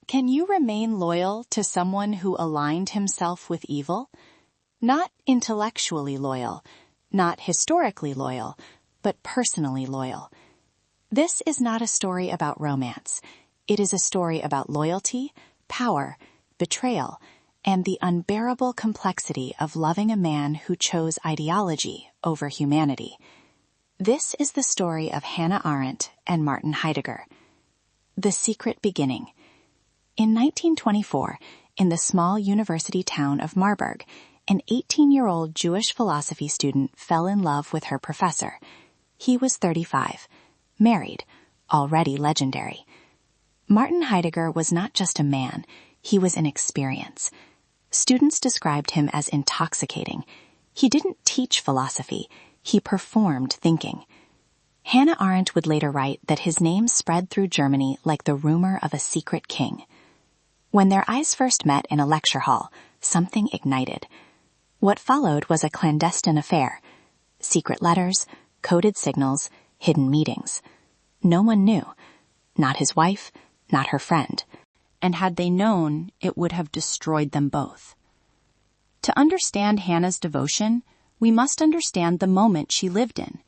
Can you remain loyal to someone who aligned himself with evil? Not intellectually loyal, not historically loyal, but personally loyal. This is not a story about romance. It is a story about loyalty, power, betrayal, and the unbearable complexity of loving a man who chose ideology over humanity. This is the story of Hannah Arendt and Martin Heidegger. The Secret Beginning. In 1924, in the small university town of Marburg, an 18-year-old Jewish philosophy student fell in love with her professor. He was 35, married, already legendary. Martin Heidegger was not just a man, he was an experience. Students described him as intoxicating. He didn't teach philosophy, he performed thinking. Hannah Arendt would later write that his name spread through Germany like the rumor of a secret king. When their eyes first met in a lecture hall, something ignited. What followed was a clandestine affair. Secret letters, coded signals, hidden meetings. No one knew. Not his wife, not her friend. And had they known, it would have destroyed them both. To understand Hannah's devotion, we must understand the moment she lived in.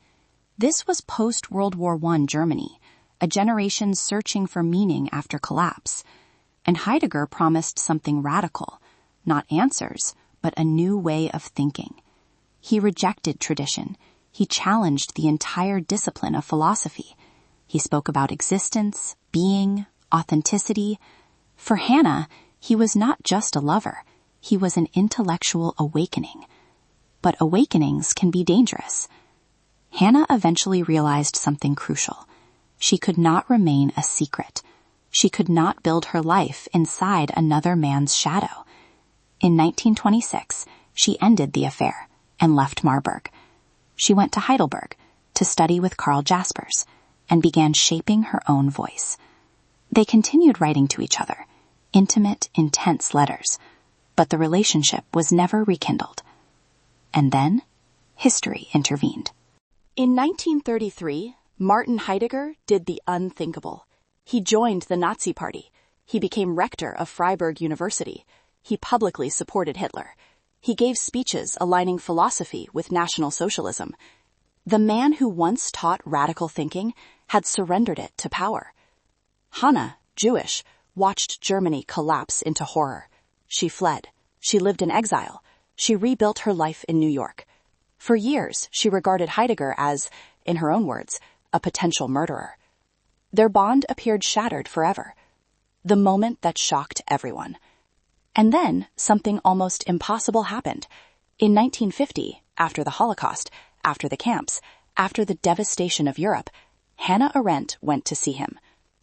This was post-World War I Germany, a generation searching for meaning after collapse. And Heidegger promised something radical, not answers, but a new way of thinking. He rejected tradition. He challenged the entire discipline of philosophy. He spoke about existence, being, authenticity. For Hannah, he was not just a lover. He was an intellectual awakening. But awakenings can be dangerous. Hannah eventually realized something crucial. She could not remain a secret. She could not build her life inside another man's shadow. In 1926, she ended the affair and left Marburg. She went to Heidelberg to study with Karl Jaspers and began shaping her own voice. They continued writing to each other, intimate, intense letters, but the relationship was never rekindled. And then, history intervened. In 1933, Martin Heidegger did the unthinkable. He joined the Nazi Party. He became rector of Freiburg University. He publicly supported Hitler. He gave speeches aligning philosophy with National Socialism. The man who once taught radical thinking had surrendered it to power. Hannah, Jewish, watched Germany collapse into horror. She fled. She lived in exile. She rebuilt her life in New York. For years, she regarded Heidegger as, in her own words, a potential murderer. Their bond appeared shattered forever. The moment that shocked everyone. And then something almost impossible happened. In 1950, after the Holocaust, after the camps, after the devastation of Europe, Hannah Arendt went to see him.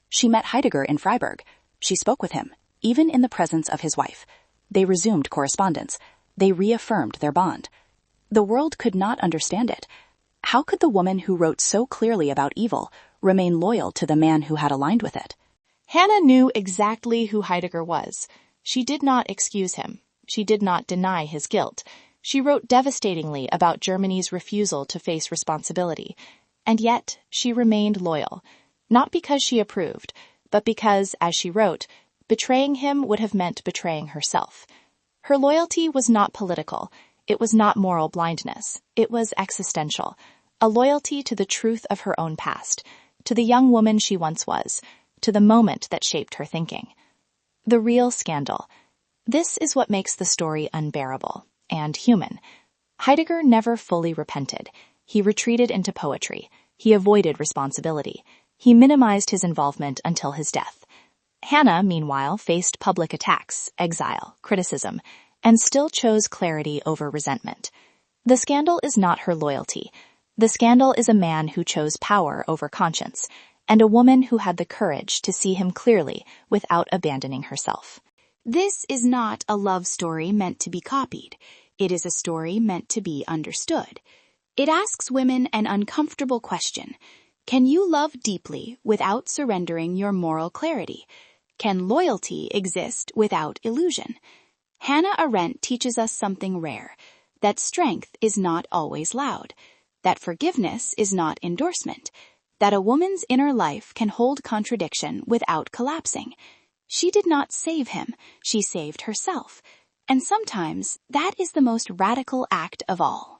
She met Heidegger in Freiburg. She spoke with him, even in the presence of his wife. They resumed correspondence. They reaffirmed their bond. The world could not understand it. How could the woman who wrote so clearly about evil remain loyal to the man who had aligned with it? Hannah knew exactly who Heidegger was. She did not excuse him. She did not deny his guilt. She wrote devastatingly about Germany's refusal to face responsibility. And yet, she remained loyal. Not because she approved, but because, as she wrote, betraying him would have meant betraying herself. Her loyalty was not political. It was not moral blindness. It was existential. A loyalty to the truth of her own past, to the young woman she once was, to the moment that shaped her thinking. The real scandal. This is what makes the story unbearable and human. Heidegger never fully repented. He retreated into poetry. He avoided responsibility. He minimized his involvement until his death. Hannah, meanwhile, faced public attacks, exile, criticism, and still chose clarity over resentment. The scandal is not her loyalty. The scandal is a man who chose power over conscience, and a woman who had the courage to see him clearly without abandoning herself. This is not a love story meant to be copied. It is a story meant to be understood. It asks women an uncomfortable question. Can you love deeply without surrendering your moral clarity? Can loyalty exist without illusion? Hannah Arendt teaches us something rare, that strength is not always loud, that forgiveness is not endorsement, that a woman's inner life can hold contradiction without collapsing. She did not save him, she saved herself. And sometimes that is the most radical act of all.